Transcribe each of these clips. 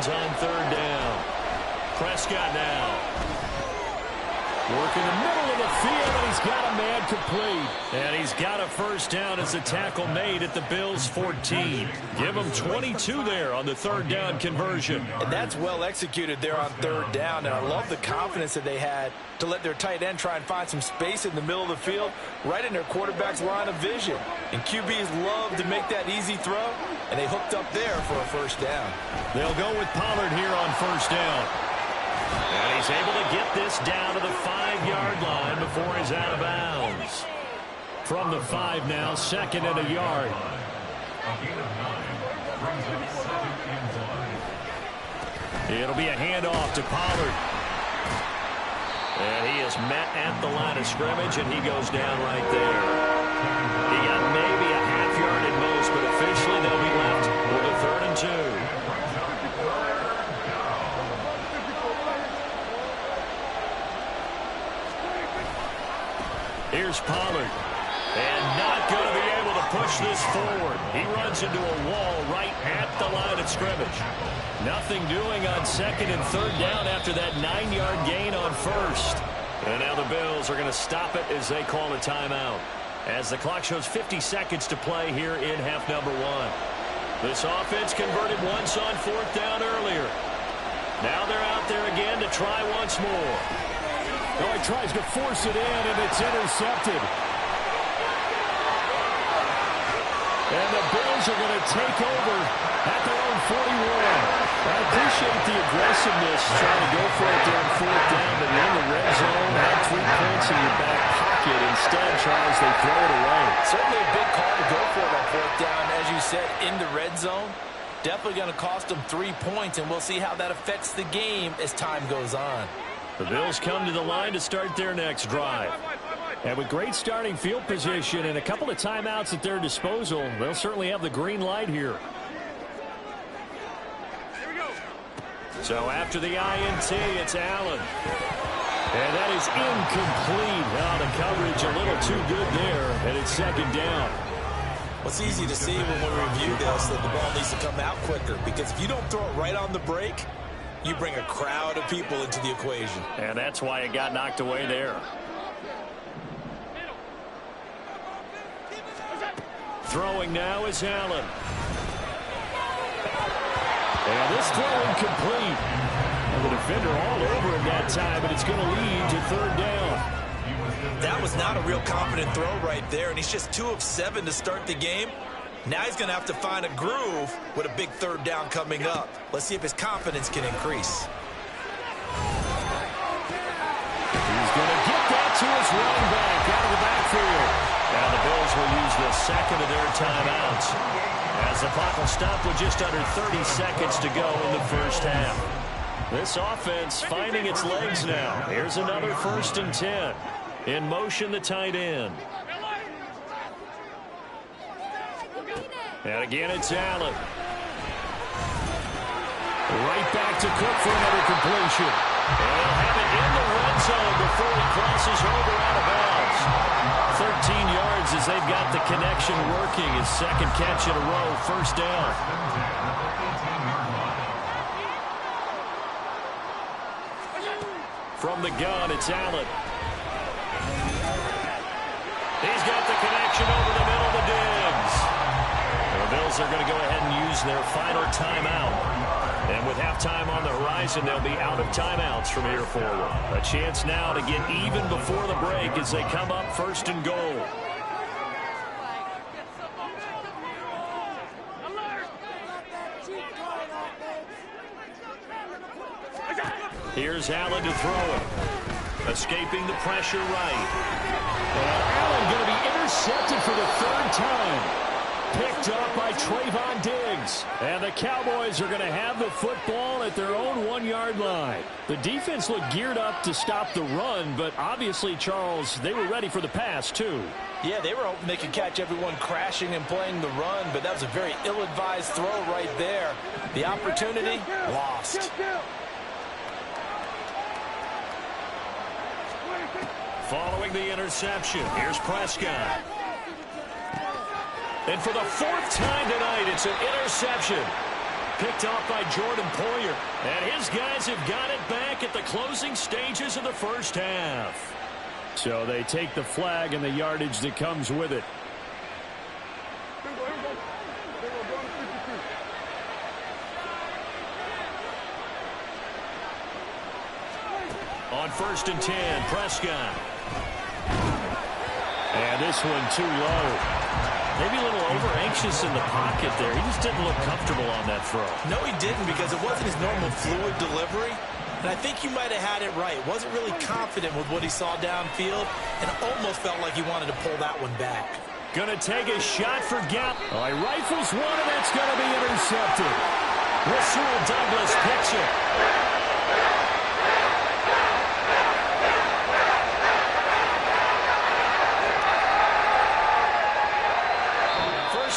yards on third down. Prescott now. Working the middle of the field, and he's got a man complete. And he's got a first down as the tackle made at the Bills' 14. Give him 22 there on the third down conversion. And that's well executed there on third down. And I love the confidence that they had to let their tight end try and find some space in the middle of the field, right in their quarterback's line of vision. And QBs love to make that easy throw, and they hooked up there for a first down. They'll go with Pollard here on first down. And he's able to get this down to the 5-yard line before he's out of bounds. From the 5 now, second and a yard. It'll be a handoff to Pollard. And he is met at the line of scrimmage, and he goes down right there. He got maybe a half yard at most, but officially they'll be left with a 3rd and 2. Here's Pollard. And not going to be able to push this forward. He runs into a wall right at the line of scrimmage. Nothing doing on second and third down after that 9-yard gain on first. And now the Bills are going to stop it as they call a timeout. As the clock shows 50 seconds to play here in half number 1. This offense converted once on 4th down earlier. Now they're out there again to try once more. Oh, he tries to force it in, and it's intercepted. And the Bills are going to take over at their own 41. I appreciate the aggressiveness trying to go for it there on 4th down, but you're in the red zone, had 3 points in your back pocket. Instead, Charles, they throw it away. Certainly a big call to go for it on 4th down. As you said, in the red zone, definitely going to cost them 3 points, and we'll see how that affects the game as time goes on. The Bills come to the line to start their next drive. And with great starting field position and a couple of timeouts at their disposal, they'll certainly have the green light here. So after the INT, it's Allen. And that is incomplete. Now the coverage a little too good there, and it's 2nd down. Well, it's easy to see when we review this that the ball needs to come out quicker, because if you don't throw it right on the break, you bring a crowd of people into the equation. And that's why it got knocked away there. Throwing now is Allen. And this throw incomplete. And the defender all over him that time, but it's going to lead to 3rd down. That was not a real confident throw right there, and he's just 2 of 7 to start the game. Now he's going to have to find a groove with a big 3rd down coming up. Let's see if his confidence can increase. He's going to get that to his running back out of the backfield. Now the Bills will use the second of their timeouts, as the clock will stop with just under 30 seconds to go in the first half. This offense finding its legs now. Here's another 1st and 10. In motion, the tight end. And again, it's Allen. Right back to Cook for another completion. And he'll have it in the red zone before he crosses over out of bounds. 13 yards as they've got the connection working. His 2nd catch in a row, 1st down. From the gun, it's Allen. He's got the connection over the middle to Diggs. The Bills are going to go ahead and use their final timeout. And with halftime on the horizon, they'll be out of timeouts from here forward. A chance now to get even before the break as they come up 1st and goal. Here's Allen to throw it. Escaping the pressure right. Allen going to be intercepted for the 3rd time. Picked up by Trayvon Diggs. And the Cowboys are going to have the football at their own 1-yard line. The defense looked geared up to stop the run, but obviously, Charles, they were ready for the pass, too. Yeah, they were hoping they could catch everyone crashing and playing the run, but that was a very ill-advised throw right there. The opportunity, lost. Following the interception, here's Prescott. And for the 4th time tonight, it's an interception. Picked off by Jordan Poyer. And his guys have got it back at the closing stages of the first half. So they take the flag and the yardage that comes with it. On 1st and 10, Prescott. And this one too low. Maybe a little over-anxious in the pocket there. He just didn't look comfortable on that throw. No, he didn't, because it wasn't his normal fluid delivery. And I think he might have had it right. Wasn't really confident with what he saw downfield and almost felt like he wanted to pull that one back. Going to take a shot for Gap. Oh, he rifles one, and that's going to be intercepted. Rasul Douglas picks it.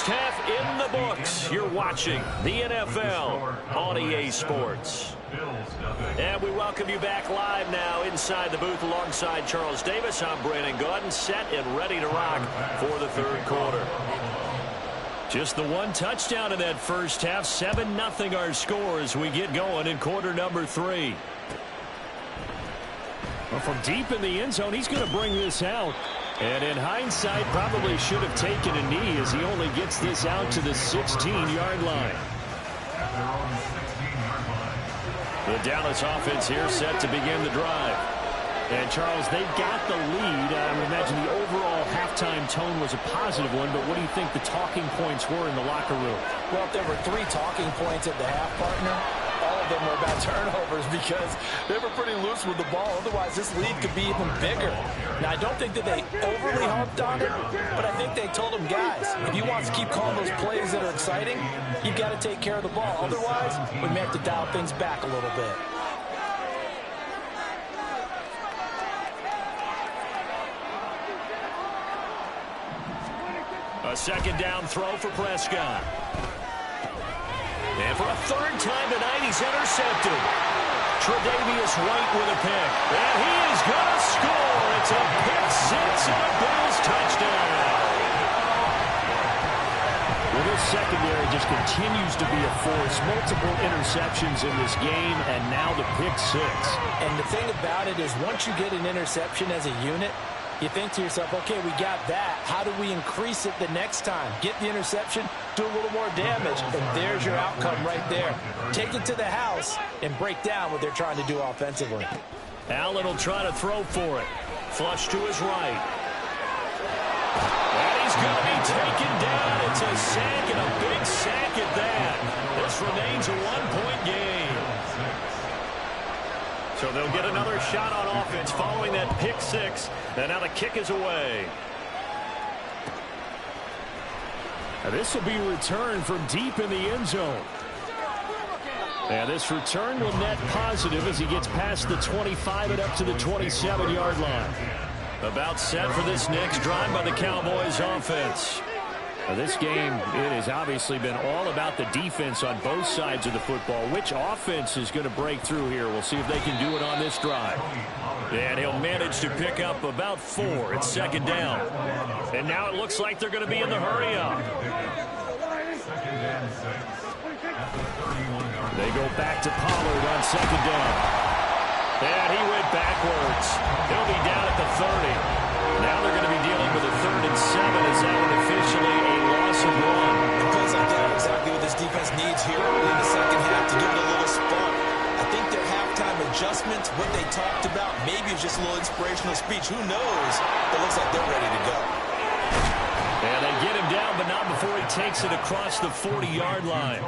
Half in the books. You're watching the NFL on EA Sports. And we welcome you back live now inside the booth alongside Charles Davis. I'm Brandon Gaudin, set and ready to rock for the third quarter. Just the one touchdown in that first half. 7-0 our score as we get going in quarter number 3. Well, from deep in the end zone, he's going to bring this out. And in hindsight, probably should have taken a knee as he only gets this out to the 16-yard line. The Dallas offense here set to begin the drive. And, Charles, they've got the lead. I would imagine the overall halftime tone was a positive one, but what do you think the talking points were in the locker room? Well, if there were 3 talking points at the half, partner, all of them were about turnovers because they were pretty loose with the ball. Otherwise, this lead could be even bigger. Now, I don't think that they overly harped on it, but I think they told them, guys, if you want to keep calling those plays that are exciting, you've got to take care of the ball. Otherwise, we may have to dial things back a little bit. A second down throw for Prescott. And for a third time tonight, he's intercepted. Tre'Davious White with a pick. And he is going to score. It's a pick six and a Bills touchdown. Well, this secondary just continues to be a force. Multiple interceptions in this game, and now the pick six. And the thing about it is once you get an interception as a unit, you think to yourself, okay, we got that. How do we increase it the next time? Get the interception, do a little more damage, and there's your outcome right there. Take it to the house and break down what they're trying to do offensively. Allen will try to throw for it. Flush to his right. And he's going to be taken down. It's a sack, and a big sack at that. This remains a one-point game. So they'll get another shot on offense following that pick six. And now the kick is away. Now this will be returned from deep in the end zone. And this return will net positive as he gets past the 25 and up to the 27-yard line. About set for this next drive by the Cowboys offense. Now this game, it has obviously been all about the defense on both sides of the football. Which offense is going to break through here? We'll see if they can do it on this drive. And he'll manage to pick up about 4. It's second down. And now it looks like they're going to be in the hurry-up. They go back to Pollard on second down. And he went backwards. He'll be down at the 30. Now they're going to be dealing with a 3rd and 7 as that one officially a loss of 1. Plays like that are exactly what this defense needs here early in the second half to give it a little spark. I think their halftime adjustments, what they talked about, maybe it's just a little inspirational speech. Who knows? It looks like they're ready to go. And they get him down, but not before he takes it across the 40-yard line.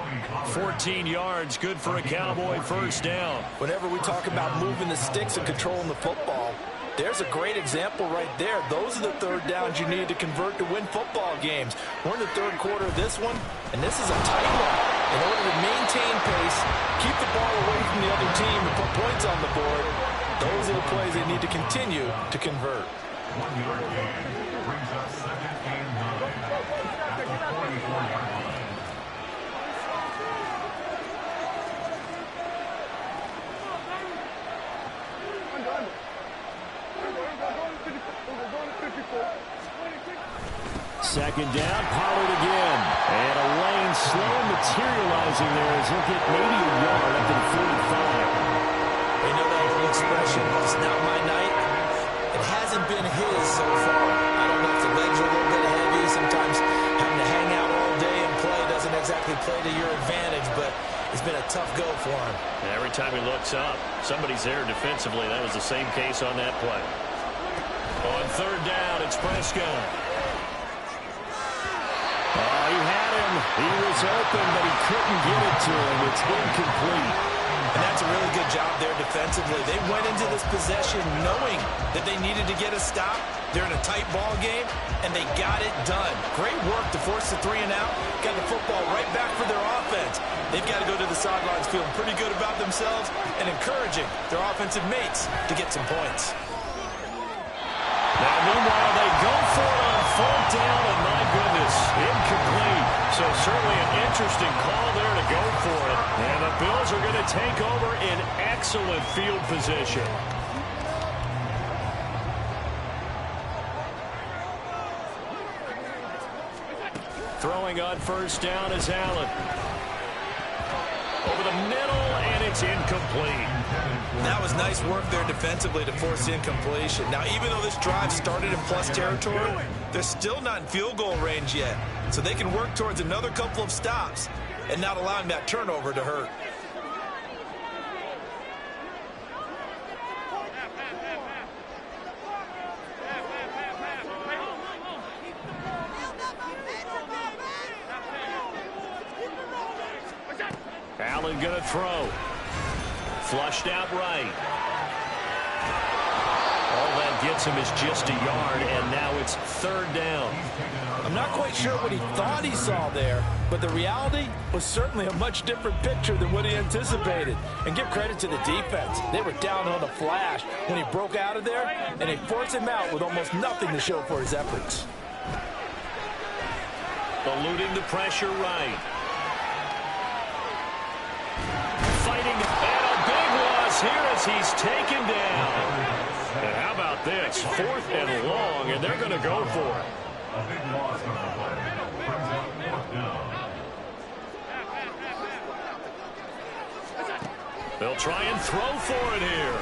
14 yards, good for a Cowboy first down. Whenever we talk about moving the sticks and controlling the football, there's a great example right there. Those are the third downs you need to convert to win football games. We're in the third quarter of this one, and this is a tight one. In order to maintain pace, keep the ball away from the other team and put points on the board, those are the plays they need to continue to convert. 1-yard gain brings up second and 9 at the 44-yard line. Second down, Pollard again. And a lane slow materializing there as he'll get maybe a yard up to the 45. You know that old expression, it's not my night. It hasn't been his so far. I don't know if the legs are a little bit heavy. Sometimes having to hang out all day and play doesn't exactly play to your advantage, but it's been a tough go for him. And every time he looks up, somebody's there defensively. That was the same case on that play. On third down, it's Prescott. Oh, he had him. He was open, but he couldn't get it to him. It's incomplete. And that's a really good job there defensively. They went into this possession knowing that they needed to get a stop. They're in a tight ball game, and they got it done. Great work to force the 3 and out. Got the football right back for their offense. They've got to go to the sidelines feeling pretty good about themselves and encouraging their offensive mates to get some points. Now, meanwhile, they go for it on fourth down, and my goodness, incomplete. So certainly an interesting call there to go for it. And the Bills are going to take over in excellent field position. Throwing on first down is Allen. Over the middle, and it's incomplete. That was nice work there defensively to force incompletion. Now, even though this drive started in plus territory, they're still not in field goal range yet. So they can work towards another couple of stops and not allowing that turnover to hurt. Allen going to throw. Flushed out right. All that gets him is just a yard, and now it's third down. I'm not quite sure what he thought he saw there, but the reality was certainly a much different picture than what he anticipated. And give credit to the defense. They were down on the flash when he broke out of there, and they forced him out with almost nothing to show for his efforts. Eluding the pressure right. Fighting, and a big loss here as he's taken down. And how about this? 4th and long, and they're going to go for it. A big loss on the play. Brings up 4th down. They'll try and throw for it here.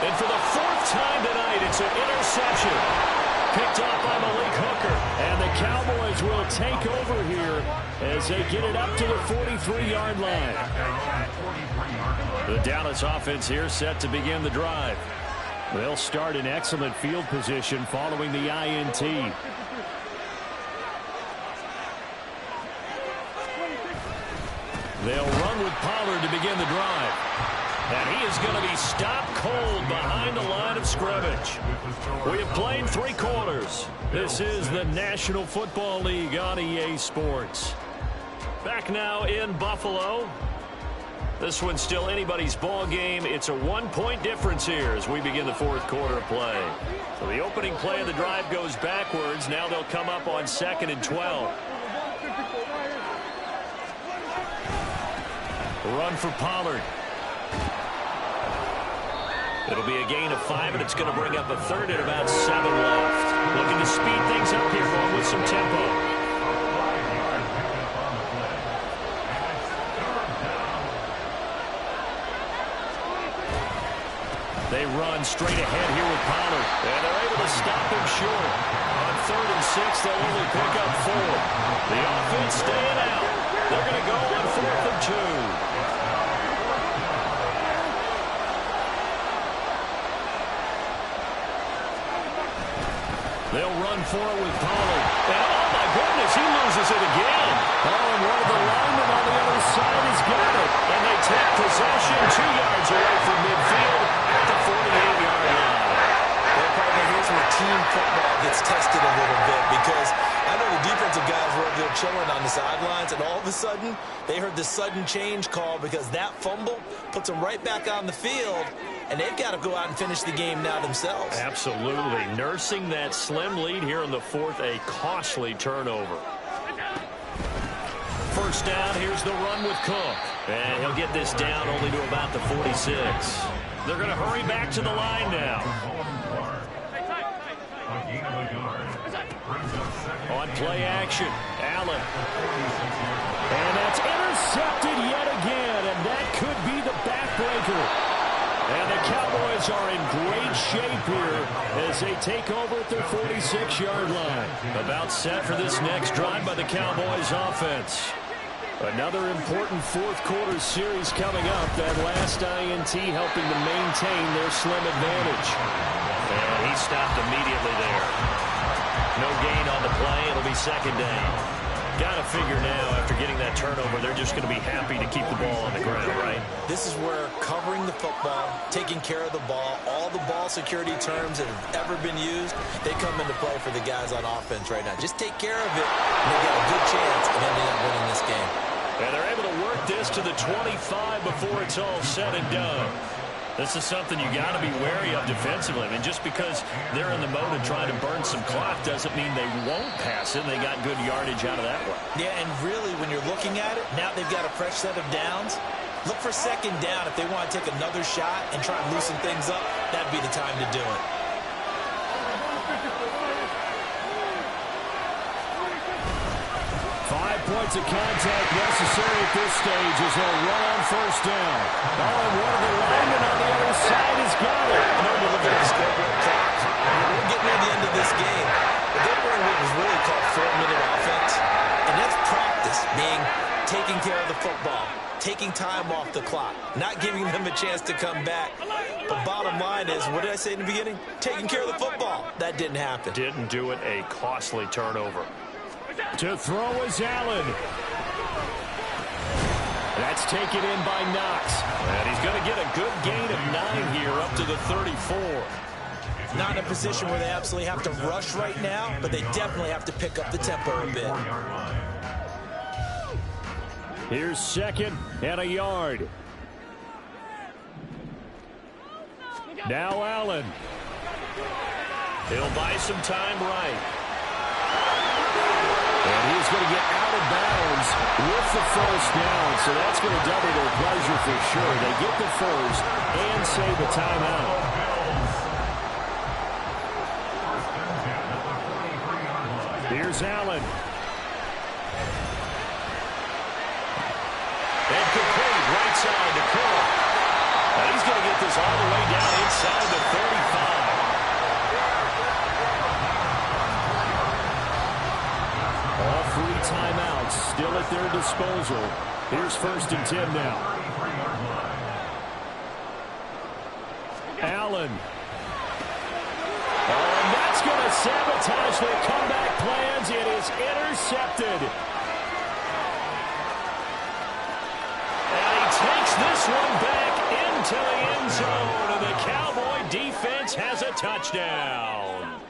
And for the 4th time tonight, it's an interception. Picked off by Malik Hooker. And the Cowboys will take over here as they get it up to the 43-yard line. The Dallas offense here set to begin the drive. They'll start in excellent field position following the INT. They'll run with Pollard to begin the drive. And he is going to be stopped cold behind the line of scrimmage. We have played 3 quarters. This is the National Football League on EA Sports. Back now in Buffalo. This one's still anybody's ball game. It's a 1-point difference here as we begin the 4th quarter of play. So the opening play of the drive goes backwards. Now they'll come up on 2nd and 12. Run for Pollard. It'll be a gain of 5, and it's going to bring up a 3rd and about 7 left. Looking to speed things up here, going with some tempo. They run straight ahead here with Pollard, and they're able to stop him short. On 3rd and 6, they'll only pick up 4. The offense staying out. They're going to go on 4th and 2. They'll run for it with Pollard. And oh my goodness, he loses it again. Oh, and one of the linemen on the other side has got it. And they take possession 2 yards away from midfield at the 48-yard line. Well, partner, here's where team football gets tested a little bit because I know the defensive guys were over there chilling on the sidelines, and all of a sudden, they heard the sudden change call because that fumble puts them right back on the field, and they've got to go out and finish the game now themselves. Absolutely. Nursing that slim lead here in the 4th, a costly turnover. First down, here's the run with Cook. And he'll get this down only to about the 46. They're going to hurry back to the line now. A gain of a yard. On play action, Allen. And that's intercepted yet again, and that could be the backbreaker. And the Cowboys are in great shape here as they take over at their 46-yard line. About set for this next drive by the Cowboys offense. Another important fourth-quarter series coming up. That last INT helping to maintain their slim advantage. And he stopped immediately there. No gain on the play. It'll be second down. Got to figure now, after getting that turnover, they're just going to be happy to keep the ball on the ground, right? This is where covering the football, taking care of the ball, all the ball security terms that have ever been used, they come into play for the guys on offense right now. Just take care of it, and they got a good chance of ending up winning this game. And they're able to work this to the 25 before it's all said and done. This is something you got to be wary of defensively. I mean, just because they're in the mode of trying to burn some clock doesn't mean they won't pass it. They got good yardage out of that one. Yeah, and really, when you're looking at it, now they've got a fresh set of downs. Look for second down. If they want to take another shot and try and loosen things up, that'd be the time to do it. Points of contact necessary at this stage as they'll run on first down. Oh, and one of the linemen on the other side has got it. I know you look at the scoreboard clock. We're getting near the end of this game. But they're running what was really called 4-minute offense. And that's practice, being taking care of the football, taking time off the clock, not giving them a chance to come back. But bottom line is, what did I say in the beginning? Taking care of the football. That didn't happen. Didn't do it. A costly turnover. To throw is Allen. That's taken in by Knox. And he's going to get a good gain of 9 here up to the 34. Not in a position where they absolutely have to rush right now, but they definitely have to pick up the tempo a bit. Here's second and a yard. Now Allen. He'll buy some time right. And he's going to get out of bounds with the first down, so that's going to double their pleasure for sure. They get the first and save a timeout. Here's Allen. And complete right side to Cook. And he's going to get this all the way down inside the 35. All 3 timeouts still at their disposal. Here's 1st and 10 now. Allen. Oh, and that's going to sabotage their comeback plans. It is intercepted. And he takes this one back into the end zone. And the Cowboy defense has a touchdown.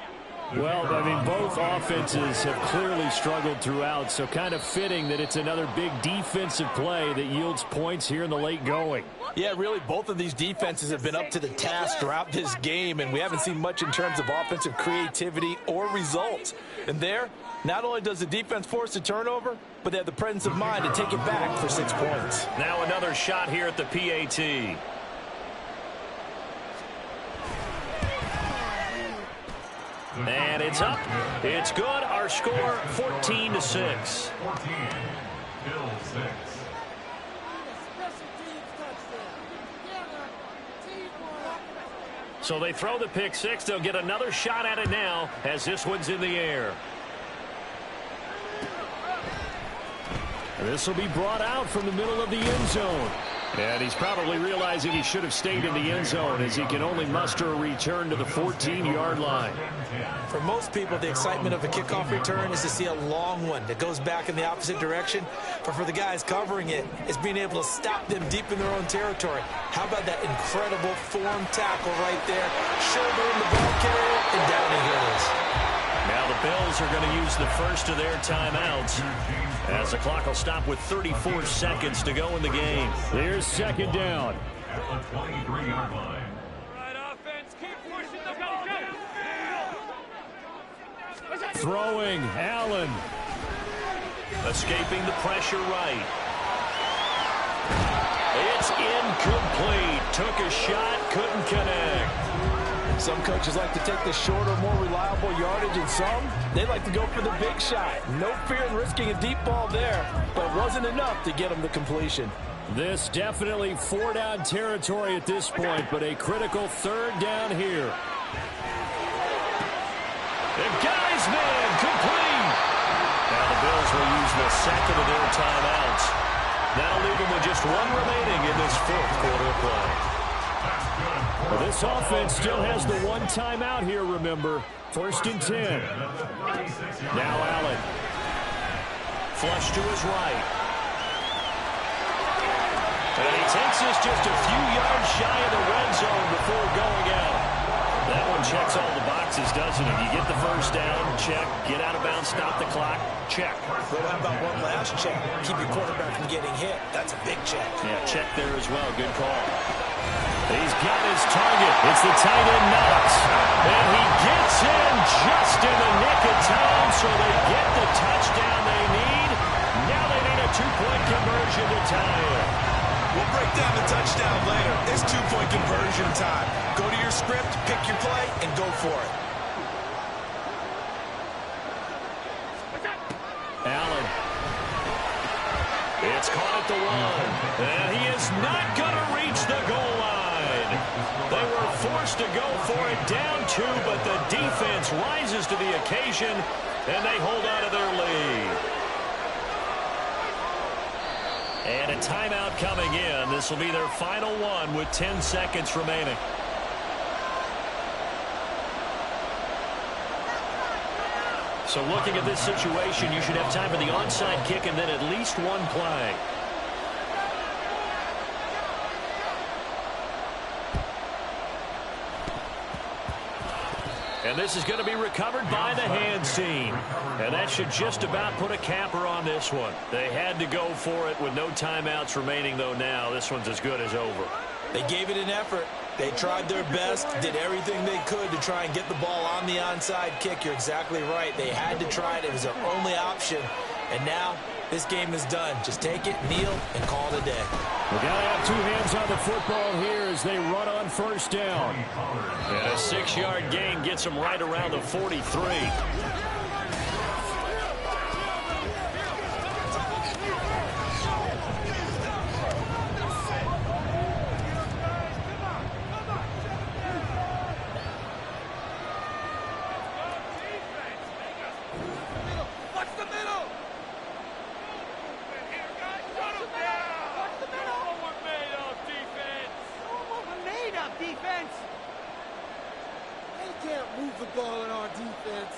Well, I mean, both offenses have clearly struggled throughout, so kind of fitting that it's another big defensive play that yields points here in the late going. Yeah, really, both of these defenses have been up to the task throughout this game, and we haven't seen much in terms of offensive creativity or results. And there, not only does the defense force a turnover, but they have the presence of mind to take it back for 6 points. Now another shot here at the PAT. And it's up. It's good. Our score, 14-6. 14, Bill 6. So they throw the pick six. They'll get another shot at it now as this one's in the air. This will be brought out from the middle of the end zone. And he's probably realizing he should have stayed in the end zone as he can only muster a return to the 14-yard line. For most people, the excitement of a kickoff return is to see a long one that goes back in the opposite direction. But for the guys covering it, it's being able to stop them deep in their own territory. How about that incredible form tackle right there? Shouldering the ball carrier, and down he goes. Now the Bills are going to use the first of their timeouts as the clock will stop with 34 seconds to go in the game. Here's second down. At the 23-yard line. Throwing, Allen. Escaping the pressure right. It's incomplete. Took a shot, couldn't connect. Some coaches like to take the shorter, more reliable yardage, and some, they like to go for the big shot. No fear in risking a deep ball there, but it wasn't enough to get them the completion. This definitely 4-down territory at this point, but a critical 3rd down here. The guy's man complete. Now the Bills will use the second of their timeouts. That'll leave them with just 1 remaining in this 4th quarter of play. Well, this offense still has the 1 timeout here, remember. 1st and 10. Now Allen. Flush to his right. And he takes this just a few yards shy of the red zone before going out. That one checks all the boxes, doesn't it? You get the 1st down, check. Get out of bounds, stop the clock, check. But how about one last check? Keep your quarterback from getting hit. That's a big check. Yeah, check there as well. Good call. He's got his target. It's the tight end Knox. And he gets in just in the nick of time, so they get the touchdown they need. Now they need a 2-point conversion to tie it. We'll break down the touchdown later. It's 2-point conversion time. Go to your script, pick your play, and go for it. Allen. It's caught at the 1. And he is not going to reach the goal line. They were forced to go for it down 2, but the defense rises to the occasion, and they hold on to their lead. And a timeout coming in. This will be their final one with 10 seconds remaining. So looking at this situation, you should have time for the onside kick and then at least 1 play. And this is going to be recovered by the hands team. And that should just about put a capper on this one. They had to go for it with no timeouts remaining, though now this one's as good as over. They gave it an effort. They tried their best, did everything they could to try and get the ball on the onside kick. You're exactly right. They had to try it. It was their only option. And now this game is done. Just take it, kneel, and call it a day. We got to have 2 hands on the football here as they run on 1st down. And a 6-yard gain gets them right around the 43. Defense! They can't move the ball in our defense.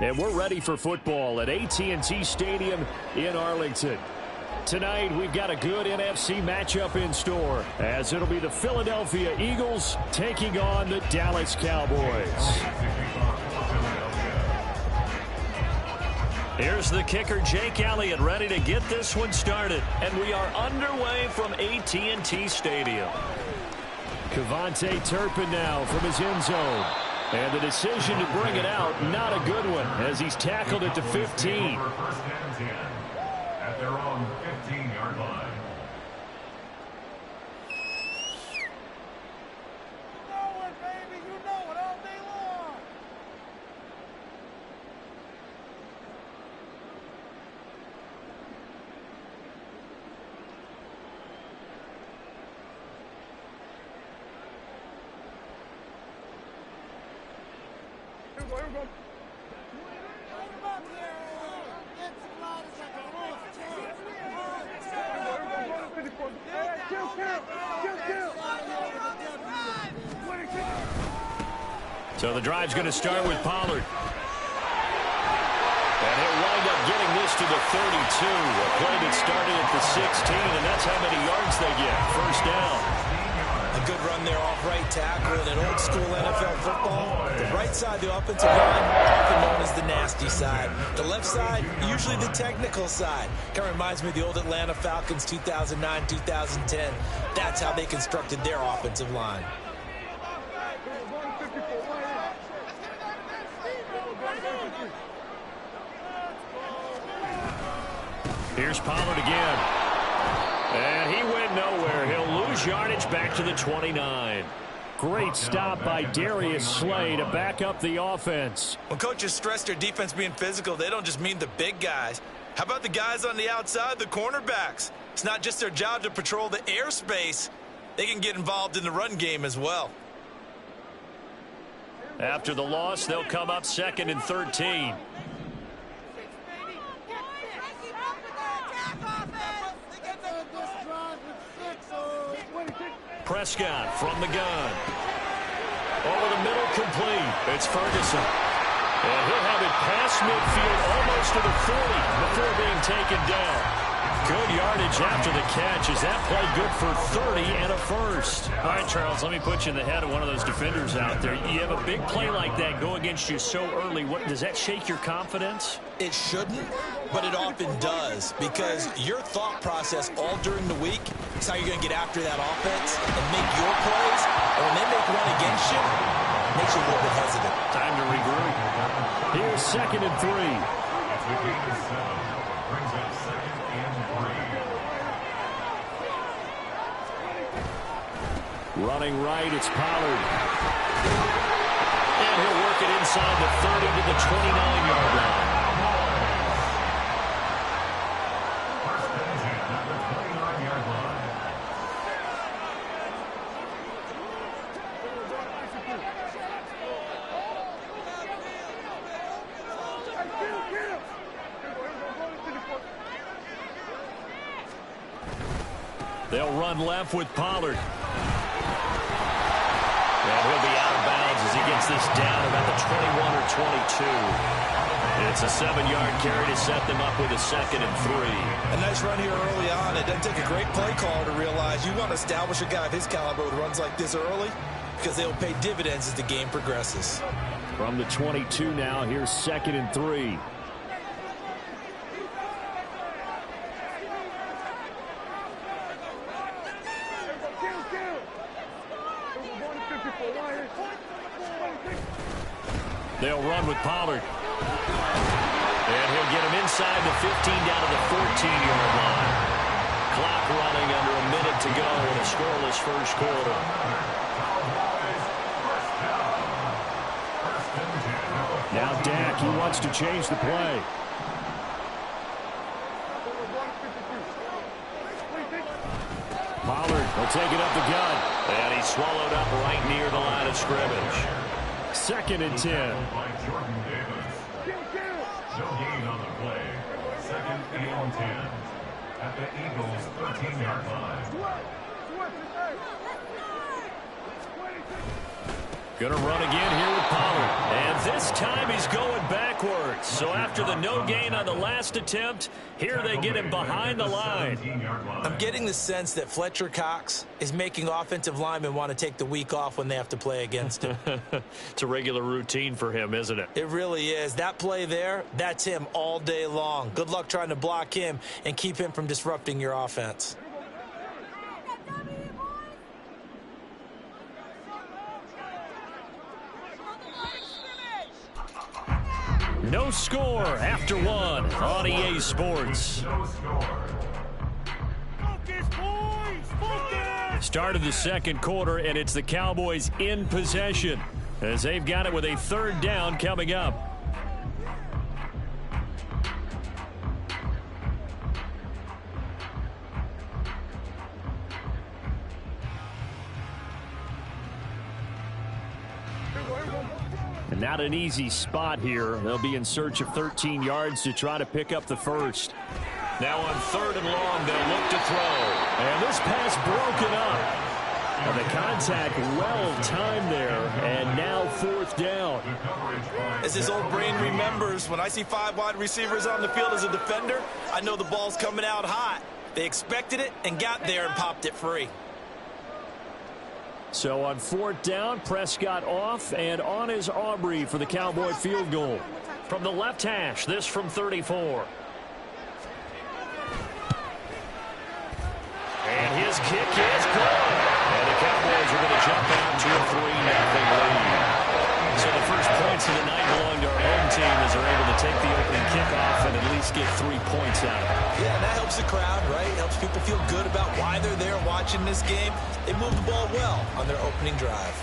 And we're ready for football at AT&T Stadium in Arlington. Tonight, we've got a good NFC matchup in store, as it'll be the Philadelphia Eagles taking on the Dallas Cowboys. Here's the kicker, Jake Elliott, ready to get this one started. And we are underway from AT&T Stadium. Kevontae Turpin now from his end zone. And the decision to bring it out, not a good one, as he's tackled at the 15. First and 10 at their own 15-yard line. So the drive's going to start with Pollard. And he'll wind up getting this to the 32. A play that started at the 16, and that's how many yards they get. First down. A good run there off right tackle. In an old school NFL football, the right side, the offensive line, often known as the nasty side. The left side, usually the technical side. Kind of reminds me of the old Atlanta Falcons 2009, 2010. That's how they constructed their offensive line. Here's Pollard again. And he went nowhere. He'll lose yardage back to the 29. Great stop by Darius Slay to back up the offense. When coaches stress their defense being physical, they don't just mean the big guys. How about the guys on the outside, the cornerbacks? It's not just their job to patrol the airspace. They can get involved in the run game as well. After the loss, they'll come up 2nd and 13. Prescott from the gun. Over the middle, complete. It's Ferguson. And he'll have it past midfield almost to the 40 before being taken down. Good yardage after the catch. Is that play good for 30 and a first? All right, Charles, let me put you in the head of one of those defenders out there. You have a big play like that go against you so early. Does that shake your confidence? It shouldn't, but it often does, because your thought process all during the week is how you're going to get after that offense and make your plays. And when they make one against you, it makes you a little bit hesitant. Time to regroup. Here's 2nd and 3. Brings up 2nd and 3. Running right, it's Pollard. And he'll work it inside the 30 to the 29-yard line. First and 10 at the 29-yard line. They'll run left with Pollard. And he'll be out of bounds as he gets this down about the 21 or 22. It's a 7-yard carry to set them up with a 2nd and 3. A nice run here early on. It doesn't take a great play caller to realize you want to establish a guy of his caliber with runs like this early, because they'll pay dividends as the game progresses. From the 22 now, here's 2nd and 3. They'll run with Pollard. And he'll get him inside the 15 down to the 14-yard line. Clock running under a minute to go in a scoreless first quarter. Now Dak, he wants to change the play. Pollard will take it up the gut. And he's swallowed up right near the line of scrimmage. 2nd and 10. By Jordan Davis. No gain on the play. 2nd and 10 at the Eagles' 13-yard line. Going to run again here with Pollard. And this time he's going backwards. So after the no gain on the last attempt, here they get him behind the line. I'm getting the sense that Fletcher Cox is making offensive linemen want to take the week off when they have to play against him. It's a regular routine for him, isn't it? It really is. That play there, that's him all day long. Good luck trying to block him and keep him from disrupting your offense. No score after one on EA Sports. Start of the second quarter, and it's the Cowboys in possession as they've got it with a third down coming up. And not an easy spot here. They'll be in search of 13 yards to try to pick up the first. Now on third and long, they'll look to throw. And this pass broken up. And the contact well timed there. And now fourth down. As his old brain remembers, when I see 5 wide receivers on the field as a defender, I know the ball's coming out hot. They expected it and got there and popped it free. So on fourth down, Prescott off, and on is Aubrey for the Cowboy field goal. From the left hash, this from 34. And his kick is good. And the Cowboys are going to jump out to a 3-0 lead. So the first points of the night belong to our home team as they're able to take the opening kickoff and at least get 3 points out of it. Yeah, and that helps the crowd, right? Helps people feel good about why they're there watching this game. They moved the ball well on their opening drive.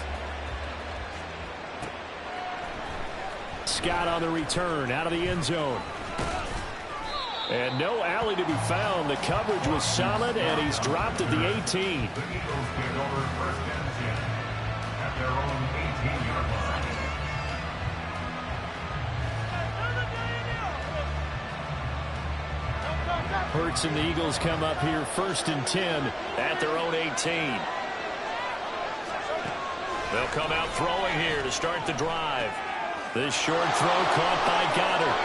Scott on the return out of the end zone. And no alley to be found. The coverage was solid, and he's dropped at the 18. The Eagles get over first and 10 at their own 18-yard line. Hurts and the Eagles come up here first and 10 at their own 18. They'll come out throwing here to start the drive. This short throw caught by Goddard.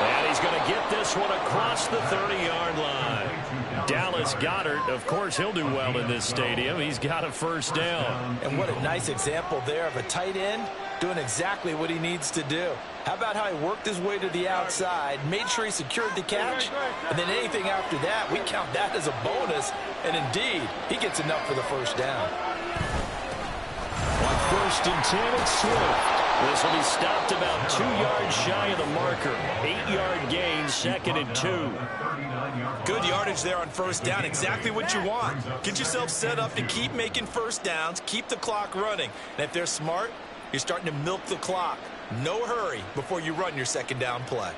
And he's going to get this one across the 30-yard line. Dallas Goedert, of course, he'll do well in this stadium. He's got a first down. And what a nice example there of a tight end doing exactly what he needs to do. How about how he worked his way to the outside, made sure he secured the catch, and then anything after that, we count that as a bonus. And indeed, he gets enough for the first down. On first and 10, it's Swift. This will be stopped about 2 yards shy of the marker. 8-yard gain, second and 2. Good yardage there on first down. Exactly what you want. Get yourself set up to keep making first downs, keep the clock running. And if they're smart, you're starting to milk the clock. No hurry before you run your second down play.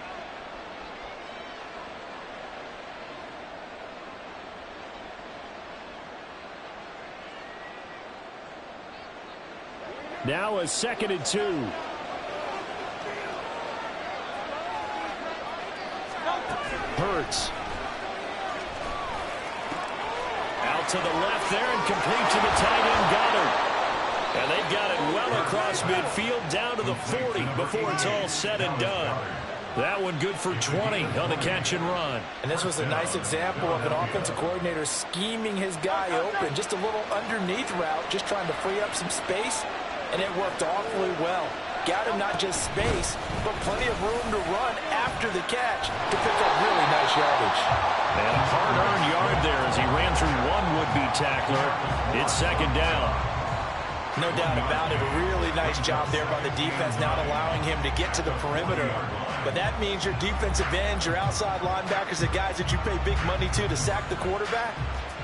Now a second and 2. Hurts. Out to the left there and complete to the tight end Goddard. And they've got it well across midfield down to the 40 before it's all said and done. That one good for 20 on the catch and run. And this was a nice example of an offensive coordinator scheming his guy open. Just a little underneath route, just trying to free up some space. And it worked awfully well. Got him not just space, but plenty of room to run after the catch to pick up really nice yardage. And a hard-earned yard there as he ran through one would-be tackler. It's second down. No doubt about it. A really nice job there by the defense, not allowing him to get to the perimeter. But that means your defensive ends, your outside linebackers, the guys that you pay big money to sack the quarterback,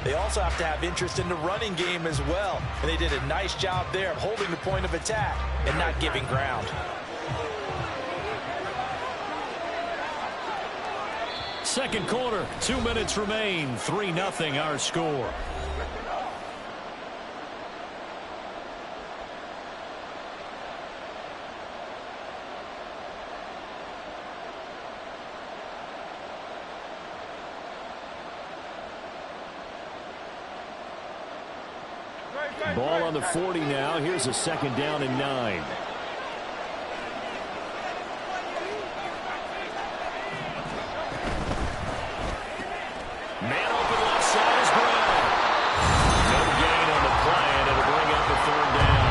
they also have to have interest in the running game as well. And they did a nice job there of holding the point of attack and not giving ground. Second quarter, 2 minutes remain. 3-0 our score. Ball on the 40 now. Here's a second down and 9. Man open left side is Brown. No gain on the play, and it'll bring up a third down.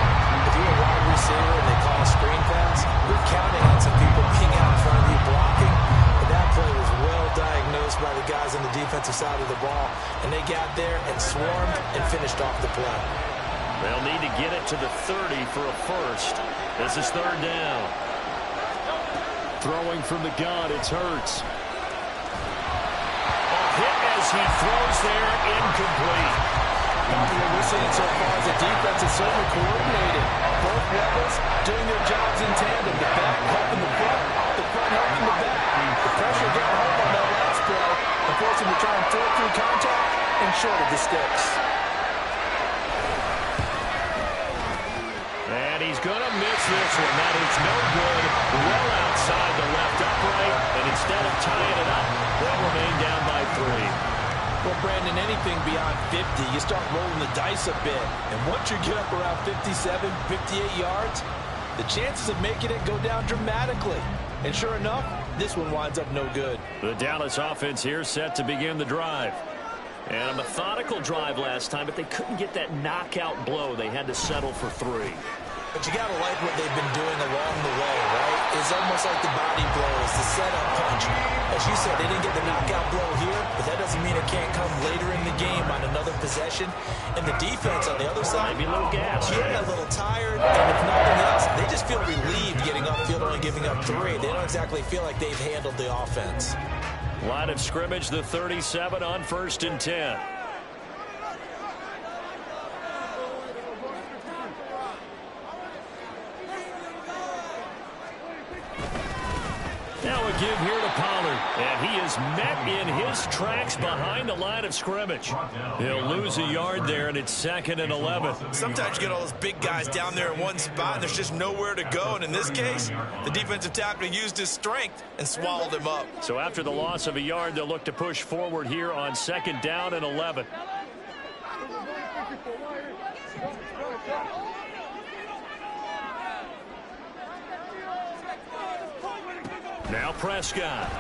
If you're a wide receiver and they call a screen pass, you're counting on some people being out in front of you blocking. But that play was well diagnosed by the guys on the defensive side of the ball, and they got there and swarmed and finished off the play. They'll need to get it to the 30 for a first. This is third down. Throwing from the gun, it's Hurts. Hit as he throws there, incomplete. What we're seeing so far is the defense is certainly coordinated. Both levels doing their jobs in tandem. The back helping the front helping the back. The pressure got home on that last play and forced him to try and throw through contact and short of the sticks. And he's going to miss this one. That is no good. Well outside the left upright. And instead of tying it up, they'll remain down by 3. Well, Brandon, anything beyond 50, you start rolling the dice a bit. And once you get up around 57, 58 yards, the chances of making it go down dramatically. And sure enough, this one winds up no good. The Dallas offense here set to begin the drive. And a methodical drive last time, but they couldn't get that knockout blow. They had to settle for 3. But you got to like what they've been doing along the way, right? It's almost like the body blows, the setup punch. As you said, they didn't get the knockout blow here, but that doesn't mean it can't come later in the game on another possession. And the defense on the other side, maybe a little gas. Yeah, a little tired. And if nothing else, they just feel relieved getting upfield, only giving up 3. They don't exactly feel like they've handled the offense. Line of scrimmage, the 37 on 1st and 10. Now a give here to Pollard. And he is met in his tracks behind the line of scrimmage. He'll lose a yard there, and it's 2nd and 11. Sometimes you get all those big guys down there in one spot, and there's just nowhere to go. And in this case, the defensive tackle used his strength and swallowed him up. So after the loss of a yard, they'll look to push forward here on 2nd down and 11. Now Prescott.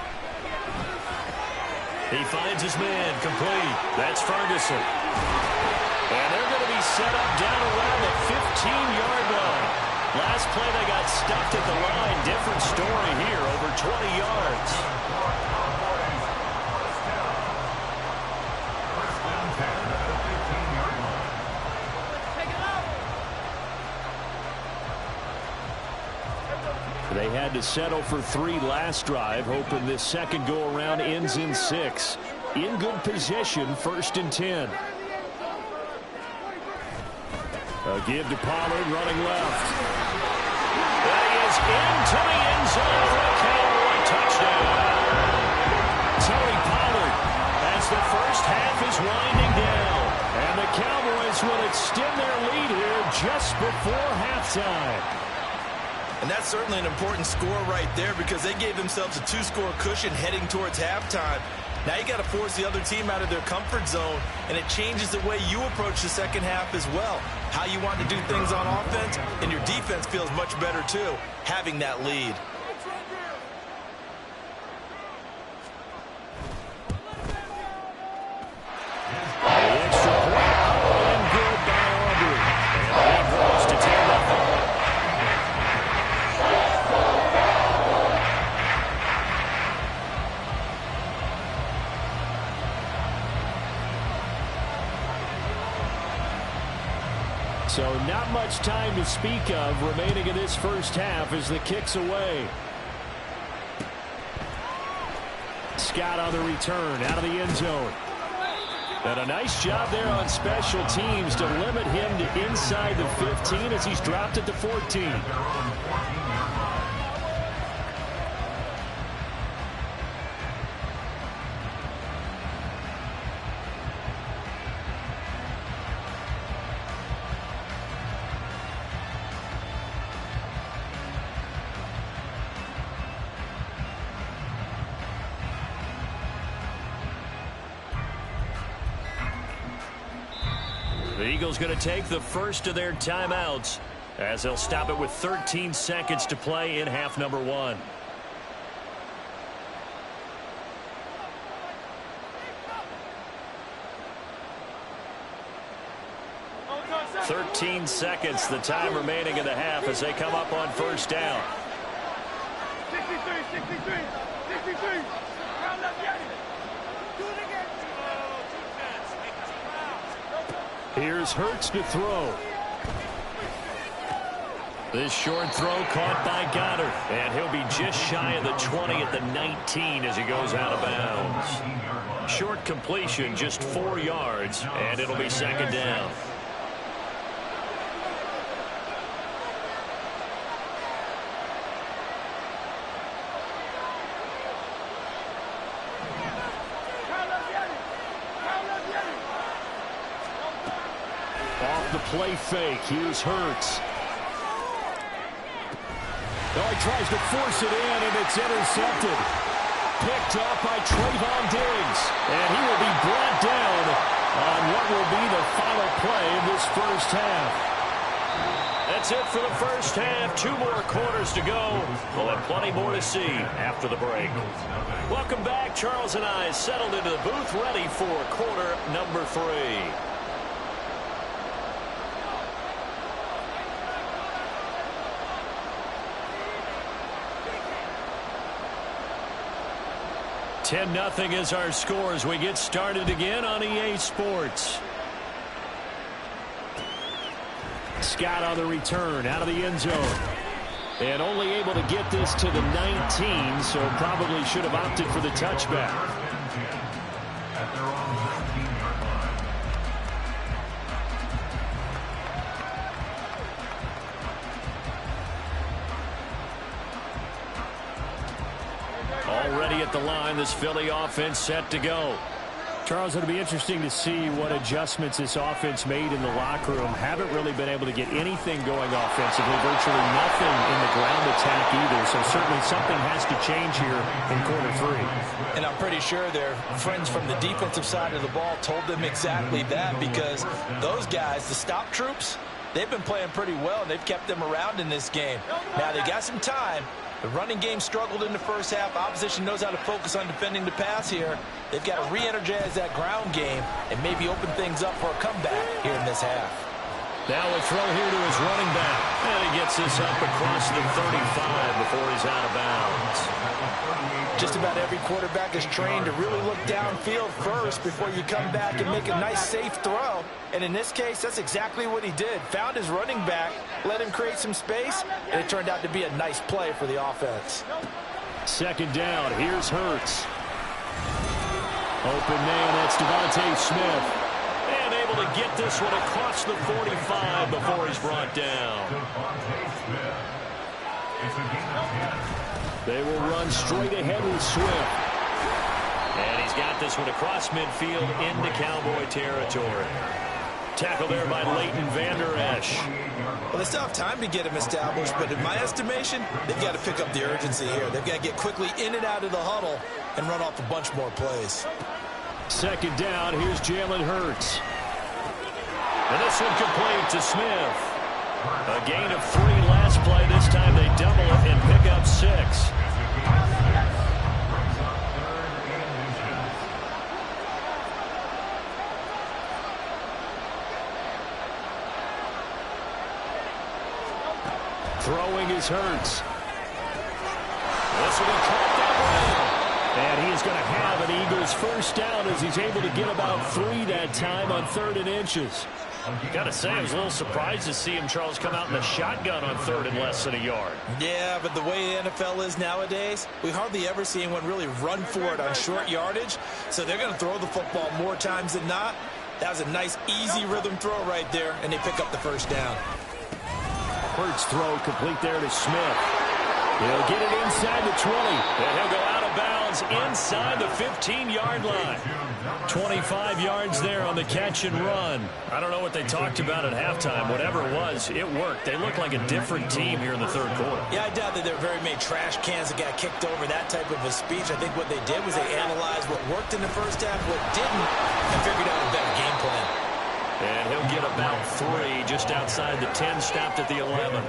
He finds his man complete. That's Ferguson. And they're going to be set up down around the 15-yard line. Last play they got stuffed at the line. Different story here, over 20 yards. They had to settle for 3 last drive, hoping this second go-around ends in 6. In good position, 1st and 10. A give to Pollard, running left. That is into the end zone for a Cowboy touchdown. Tony Pollard, as the first half is winding down. And the Cowboys will extend their lead here just before halftime. And that's certainly an important score right there because they gave themselves a 2-score cushion heading towards halftime. Now you got to force the other team out of their comfort zone, and it changes the way you approach the second half as well. How you want to do things on offense, and your defense feels much better too, having that lead. The extra point, and good by Aubrey. And that goes to 10-0. So not much time to speak of remaining in this first half as the kick's away. Scott on the return out of the end zone. And a nice job there on special teams to limit him to inside the 15 as he's dropped at the 14. The Eagles going to take the first of their timeouts as they'll stop it with 13 seconds to play in half number 1. "13 seconds, the time remaining in the half as they come up on first down. 63. Here's Hurts to throw. This short throw caught by Goddard, and he'll be just shy of the 20 at the 19 as he goes out of bounds. Short completion, just 4 yards, and it'll be second down. Off the play fake, here's Hurts. Oh, he tries to force it in, and it's intercepted. Picked up by Trayvon Diggs. And he will be brought down on what will be the final play of this first half. That's it for the first half. 2 more quarters to go. We'll have plenty more to see after the break. Welcome back. Charles and I settled into the booth, ready for quarter number 3. $10-0 is our score as we get started again on EA Sports. Scott on the return, out of the end zone. And only able to get this to the 19, so probably should have opted for the touchback. At their own 19-yard line. Already at the line, this Philly offense set to go. Charles, it'll be interesting to see what adjustments this offense made in the locker room. Haven't really been able to get anything going offensively, virtually nothing in the ground attack either. So certainly something has to change here in quarter 3. And I'm pretty sure their friends from the defensive side of the ball told them exactly that, because those guys, the stop troops, they've been playing pretty well, and they've kept them around in this game. Now they got some time. The running game struggled in the first half. Opposition knows how to focus on defending the pass here. They've got to re-energize that ground game and maybe open things up for a comeback here in this half. Now a throw here to his running back. And he gets this up across the 35 before he's out of bounds. Just about every quarterback is trained to really look downfield first before you come back and make a nice, safe throw. And in this case, that's exactly what he did. Found his running back, let him create some space, and it turned out to be a nice play for the offense. Second down, here's Hurts. Open man, that's Devontae Smith. And able to get this one across the 45 before he's brought down. They will run straight ahead with Swift. And he's got this one across midfield into Cowboy territory. Tackle there by Leighton Vander Esch. Well, they still have time to get him established, but in my estimation, they've got to pick up the urgency here. They've got to get quickly in and out of the huddle and run off a bunch more plays. Second down, here's Jalen Hurts. And this one complete to Smith. A gain of 3 last play. This time they double it and pick up 6. Throwing is Hurts. This will be caught down. And he is going to have an Eagles first down as he's able to get about 3 that time on 3rd and inches. Gotta say, I was a little surprised to see him, Charles, come out in the shotgun on 3rd and less than a yard. Yeah, but the way the NFL is nowadays, we hardly ever see anyone really run for it on short yardage. So they're going to throw the football more times than not. That was a nice, easy rhythm throw right there, and they pick up the first down. Hurts throw complete there to Smith. He'll get it inside the 20. And he'll go out of bounds inside the 15-yard line. 25 yards there on the catch and run. I don't know what they talked about at halftime. Whatever it was, it worked. They look like a different team here in the 3rd quarter. Yeah, I doubt that there are very many trash cans that got kicked over, that type of a speech. I think what they did was they analyzed what worked in the first half, what didn't, and figured out a better game plan. And he'll get a about 3, just outside the 10, stopped at the 11.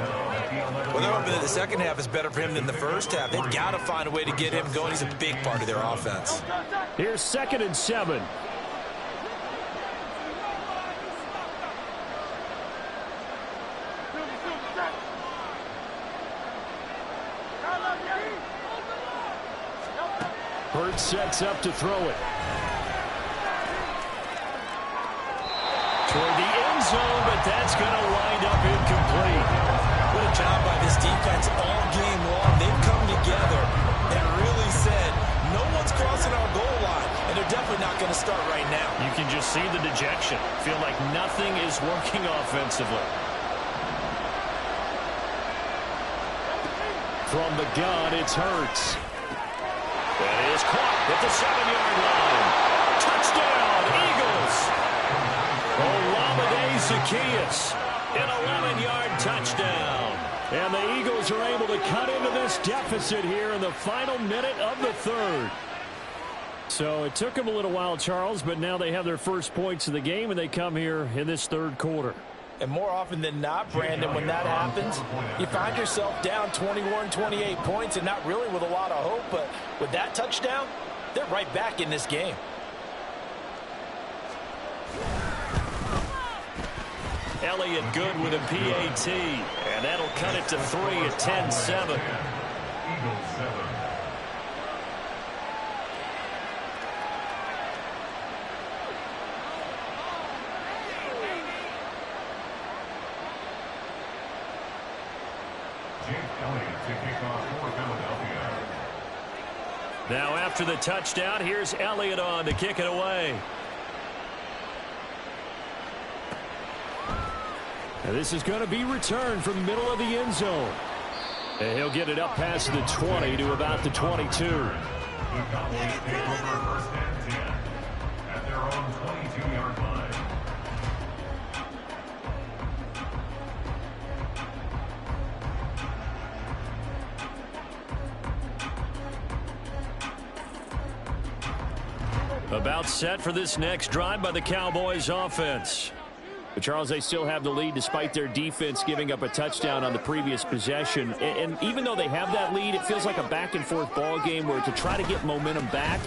Well, they're hoping that the second half is better for him than the first half. They've got to find a way to get him going. He's a big part of their offense. Here's 2nd and 7. Hurts sets up to throw it. Toward the end zone, but that's going to wind up incomplete. What a job by this defense all game long. They've come together and really said, no one's crossing our goal line, and they're definitely not going to start right now. You can just see the dejection. Feel like nothing is working offensively. From the gun, it's Hurts. That is caught at the 7-yard line. Touchdown, Eagles. Olamide Zaccheaus, an 11-yard touchdown. And the Eagles are able to cut into this deficit here in the final minute of the 3rd. So it took them a little while, Charles, but now they have their first points of the game, and they come here in this 3rd quarter. And more often than not, Brandon, when that happens, you find yourself down 21, 28 points and not really with a lot of hope. But with that touchdown, they're right back in this game. Elliott good with a PAT, and that'll cut it to 3 at 10-7. Eagles 7. Now after the touchdown, here's Elliott on to kick it away. And this is going to be returned from the middle of the end zone. And he'll get it up past the 20 to about the 22. The Cowboys take over 1st and 10 at their own 22-yard line. About set for this next drive by the Cowboys offense. But Charles, they still have the lead despite their defense giving up a touchdown on the previous possession. And even though they have that lead, it feels like a back-and-forth ball game where to try to get momentum back,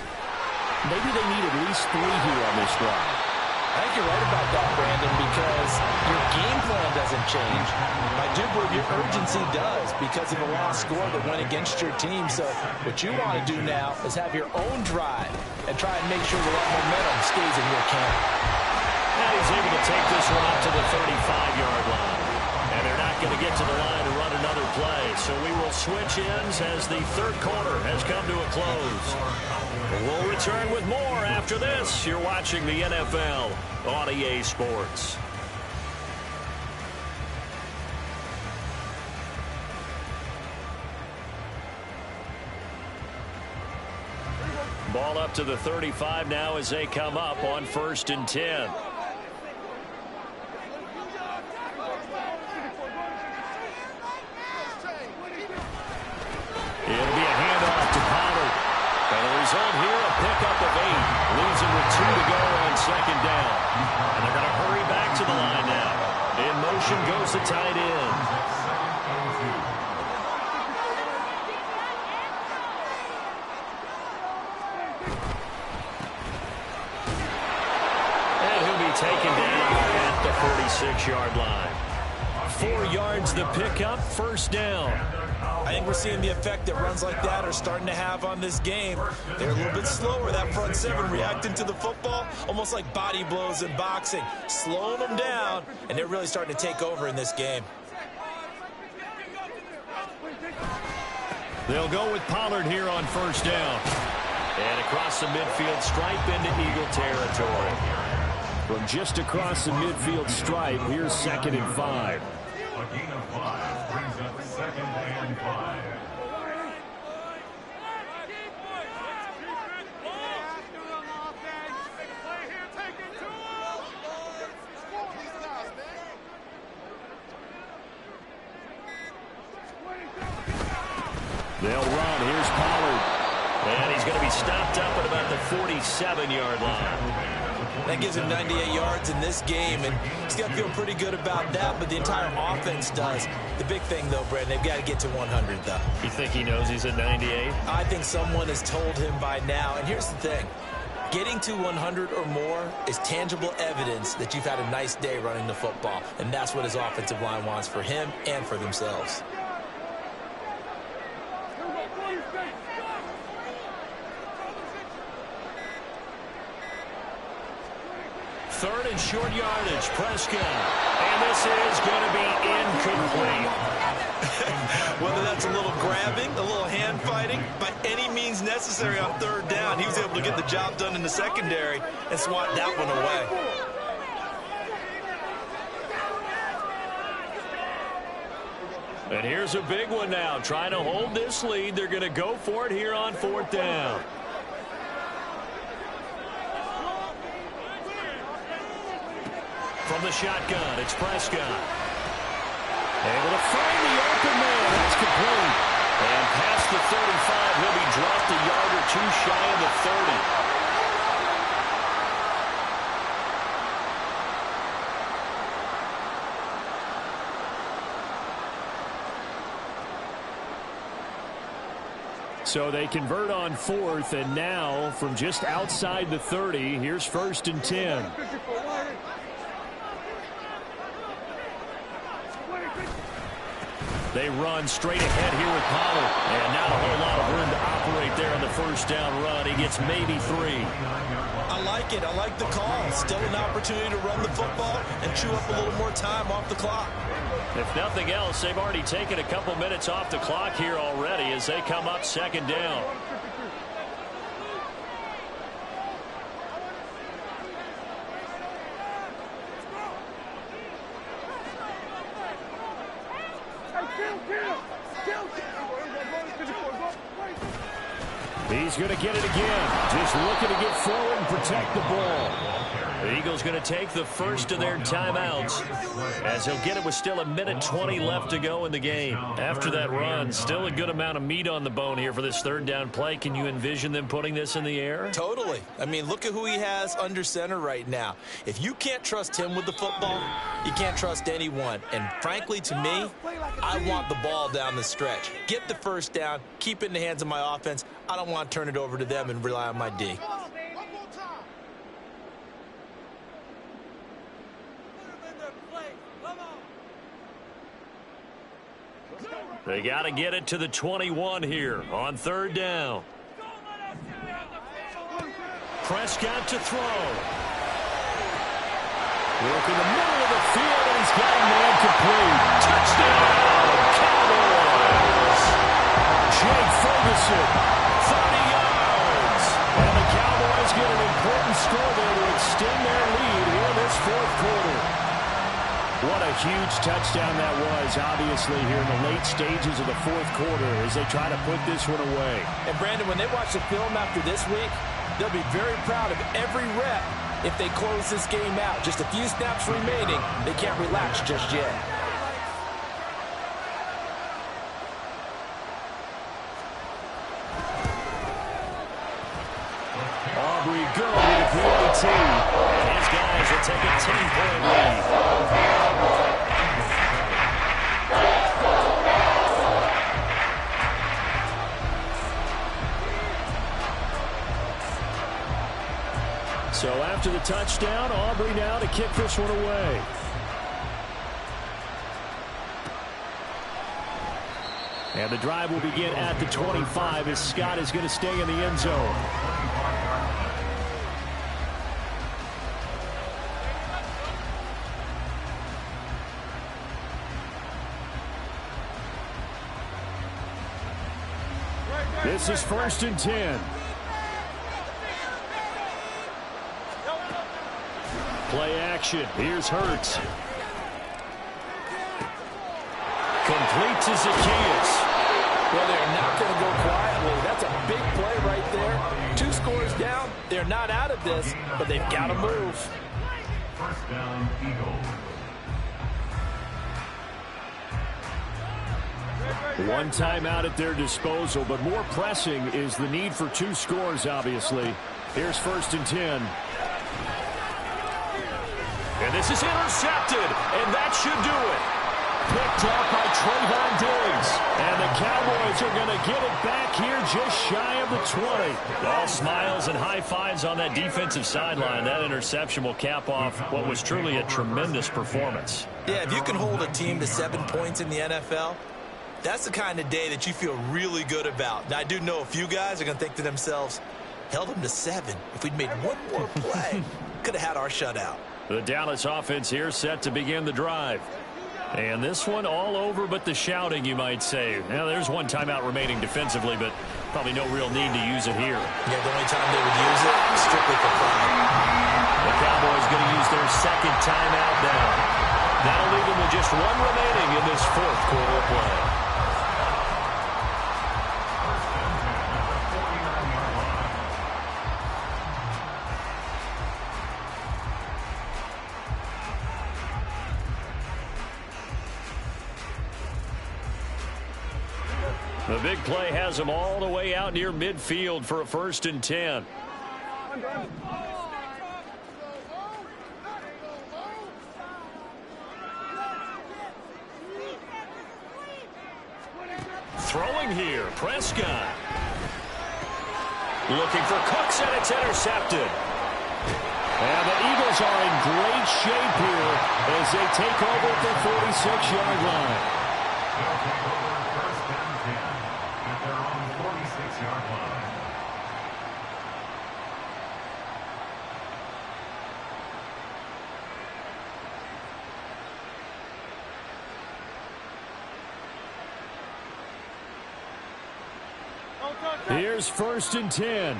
maybe they need at least 3 here on this drive. I think you're right about that, Brandon, because your game plan doesn't change. I do believe your urgency does because of the last score that went against your team. So what you want to do now is have your own drive and try and make sure that momentum stays in your camp. And he's able to take this one up to the 35-yard line. And they're not going to get to the line to run another play. So we will switch ends as the 3rd quarter has come to a close. We'll return with more after this. You're watching the NFL on EA Sports. Ball up to the 35 now as they come up on 1st and 10. It'll be a handoff to Pollard. And the result here, a pickup of 8. Leaves him with 2 to go on 2nd down. And they're going to hurry back to the line now. In motion goes the tight end. And he'll be taken down at the 46-yard line. 4 yards the pickup, 1st down. I think we're seeing the effect that runs like that are starting to have on this game. They're a little bit slower, that front 7, reacting to the football, almost like body blows in boxing, slowing them down, and they're really starting to take over in this game. They'll go with Pollard here on 1st down. And across the midfield stripe into Eagle territory. From just across the midfield stripe, here's 2nd and 5. A gain of 5 brings up 2nd and 5. They'll run. Here's Pollard. And he's going to be stopped up at about the 47-yard line. That gives him 98 yards in this game, and he's got to feel pretty good about that, but the entire offense does. The big thing, though, Brandon, they've got to get to 100, though. You think he knows he's at 98? I think someone has told him by now, and here's the thing. Getting to 100 or more is tangible evidence that you've had a nice day running the football, and that's what his offensive line wants for him and for themselves. Third and short yardage, Prescott. And this is going to be incomplete. Whether that's a little grabbing, a little hand fighting, by any means necessary on third down, he was able to get the job done in the secondary and swat that one away. And here's a big one now. Trying to hold this lead. They're going to go for it here on fourth down. From the shotgun, it's Prescott. Able to find the open man. That's complete. And past the 35, he'll be dropped a yard or two shy of the 30. So they convert on fourth, and now from just outside the 30, here's first and 10. They run straight ahead here with Pollard. And not a whole lot of room to operate there on the first down run. He gets maybe 3. I like it. I like the call. Still an opportunity to run the football and chew up a little more time off the clock. If nothing else, they've already taken a couple minutes off the clock here already as they come up second down. He's going to get it again. Just looking to get forward and protect the ball. The Eagles going to take the first of their timeouts as he'll get it with still 1:20 left to go in the game. After that run, still a good amount of meat on the bone here for this third down play. Can you envision them putting this in the air? Totally. I mean, look at who he has under center right now. If you can't trust him with the football, you can't trust anyone. And frankly, to me, I want the ball down the stretch. Get the first down, keep it in the hands of my offense. I don't want to turn it over to them and rely on my D. They got to get it to the 21 here on third down. Prescott to throw. Look in the middle of the field, and he's got a man complete. Touchdown, Cowboys. Jake Ferguson, 30 yards. And the Cowboys get an important score there to extend their lead here in this fourth quarter. What a huge touchdown that was, obviously, here in the late stages of the fourth quarter as they try to put this one away. And, Brandon, when they watch the film after this week, they'll be very proud of every rep if they close this game out. Just a few snaps remaining. They can't relax just yet. Aubrey go to the PAT. And his guys will take a 10-point lead. So after the touchdown, Aubrey now to kick this one away. And the drive will begin at the 25 as Scott is going to stay in the end zone. This is first and 10. Play action. Here's Hurts. Complete to Zacchaeus. Well, they're not going to go quietly. That's a big play right there. 2 scores down. They're not out of this, but they've got to move. First down, Eagles. One timeout at their disposal, but more pressing is the need for 2 scores, obviously. Here's first and 10. And this is intercepted, and that should do it. Picked up by Trayvon Diggs. And the Cowboys are going to get it back here just shy of the 20. All smiles and high fives on that defensive sideline. That interception will cap off what was truly a tremendous performance. Yeah, if you can hold a team to 7 points in the NFL, that's the kind of day that you feel really good about. Now, I do know a few guys are going to think to themselves, held them to 7. If we'd made one more play, could have had our shutout. The Dallas offense here set to begin the drive. And this one all over but the shouting, you might say. Now, there's one timeout remaining defensively, but probably no real need to use it here. Yeah, the only time they would use it, strictly for fun. The Cowboys going to use their second timeout now. That'll leave them with just one remaining in this fourth quarter of play. The big play has them all the way out near midfield for a 1st and 10. Throwing here, Prescott. Looking for Cooks, and it's intercepted. And the Eagles are in great shape here as they take over at the 46-yard line. Here's 1st and 10.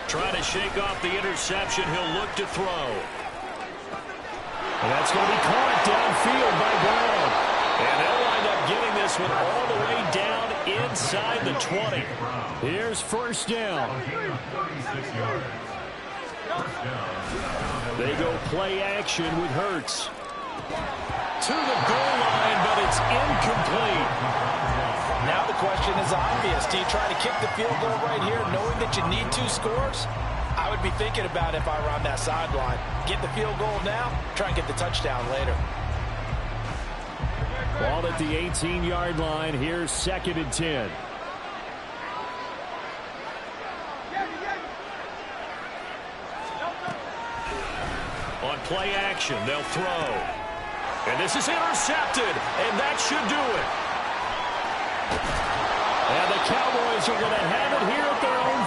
Trying to shake off the interception. He'll look to throw. And that's going to be caught downfield by Brown. And they'll wind up getting this one all the way down inside the 20. Here's 1st down. They go play action with Hurts. To the goal line, but it's incomplete. Now the question is obvious. Do you try to kick the field goal right here knowing that you need 2 scores? I would be thinking about it if I were on that sideline. Get the field goal now, try and get the touchdown later. Ball at the 18-yard line. Here's 2nd and 10. On play action, they'll throw. And this is intercepted, and that should do it. And the Cowboys are going to have it here at their own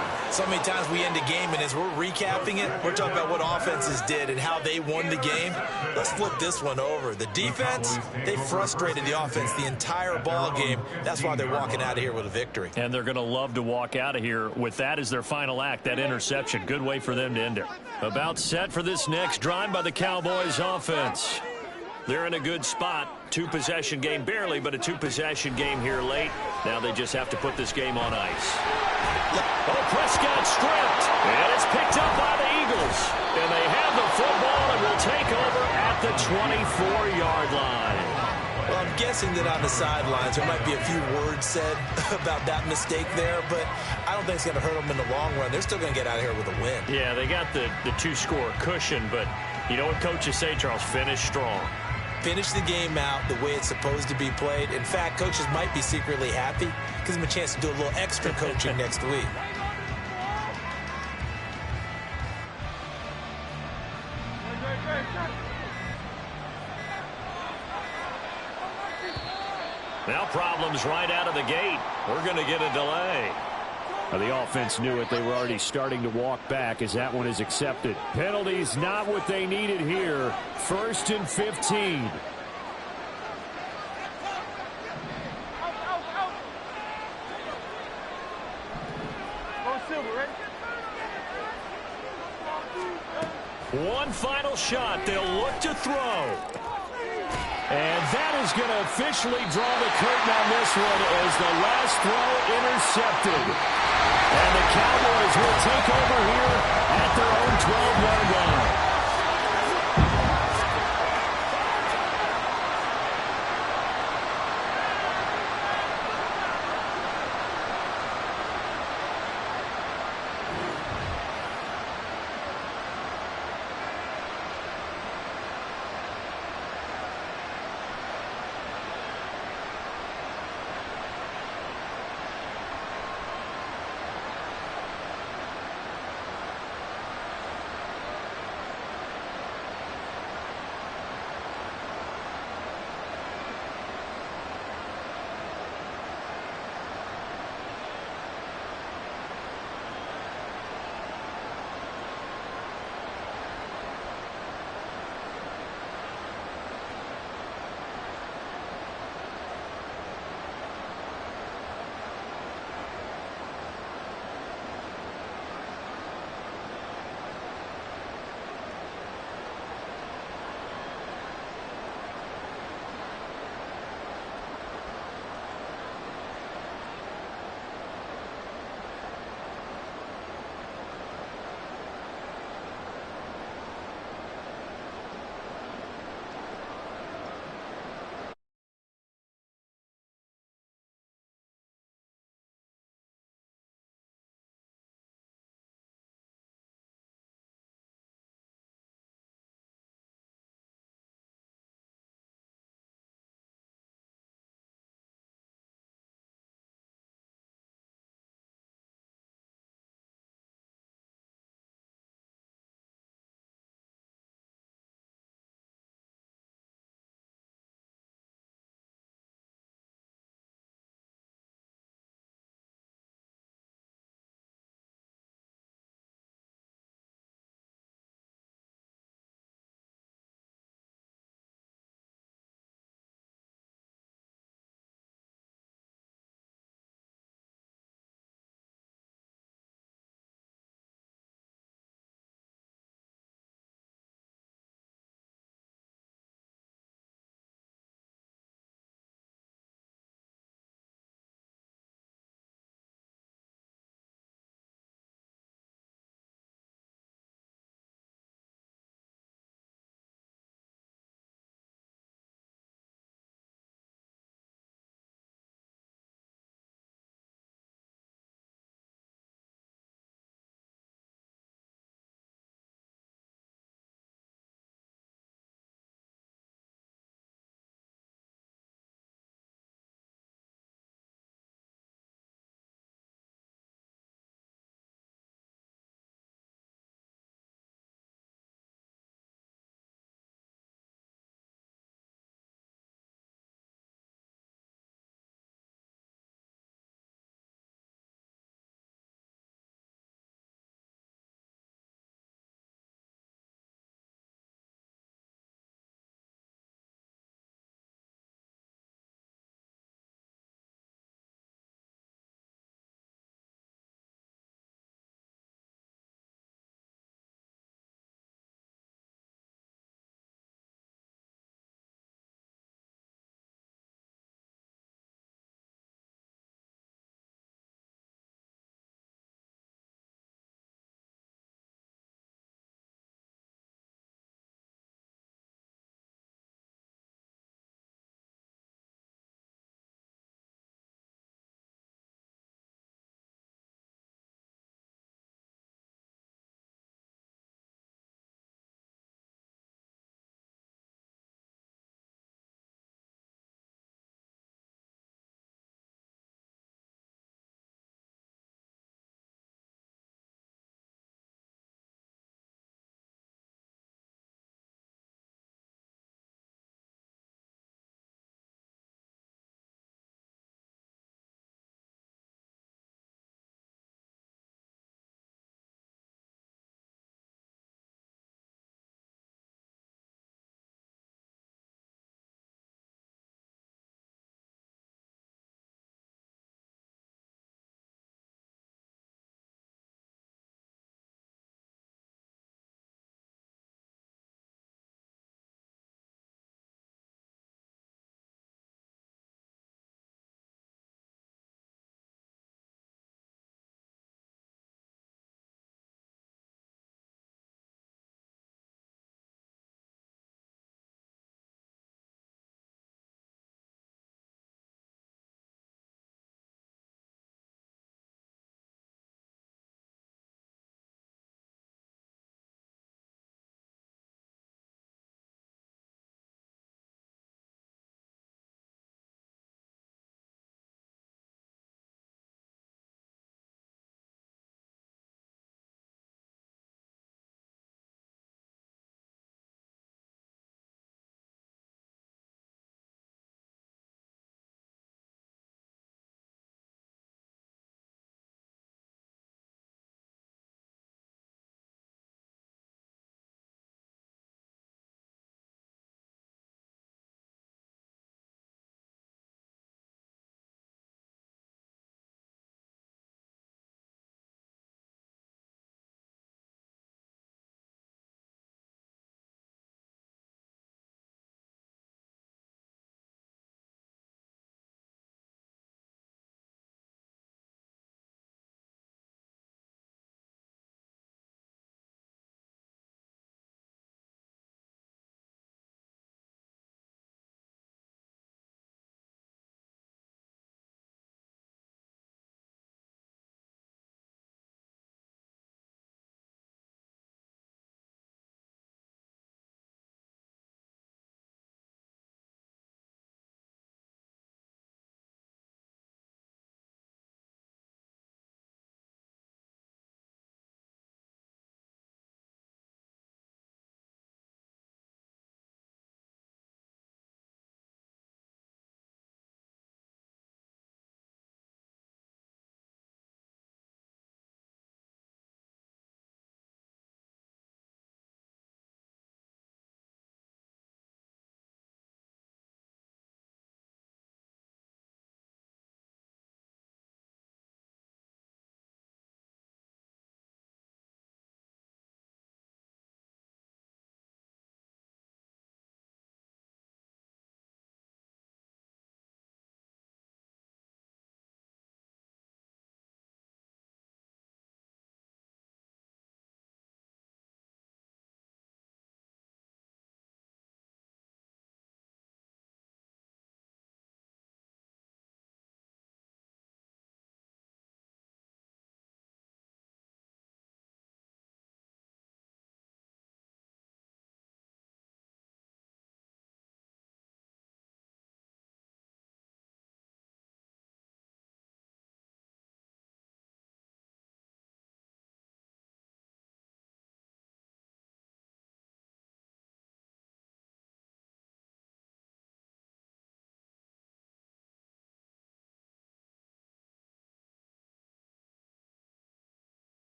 15. So many times we end a game, and as we're recapping it, we're talking about what offenses did and how they won the game. Let's flip this one over. The defense, they frustrated the offense the entire ball game. That's why they're walking out of here with a victory. And they're going to love to walk out of here with that as their final act, that interception. Good way for them to end it. About set for this next drive by the Cowboys offense. They're in a good spot. 2-possession game, barely, but a 2-possession game here late. Now they just have to put this game on ice. Oh, Prescott stripped, and it's picked up by the Eagles. And they have the football and will take over at the 24-yard line. Well, I'm guessing that on the sidelines there might be a few words said about that mistake there, but I don't think it's going to hurt them in the long run. They're still going to get out of here with a win. Yeah, they got the 2-score cushion, but you know what coaches say, Charles? Finish strong. Finish the game out the way it's supposed to be played. In fact, coaches might be secretly happy. Gives them a chance to do a little extra coaching next week. Now problems right out of the gate. We're going to get a delay. The offense knew it. They were already starting to walk back as that one is accepted. Penalties not what they needed here. 1st and 15. One final shot. They'll look to throw. And that is going to officially draw the curtain on this one as the last throw intercepted. And the Cowboys will take over here at their own 12-yard line.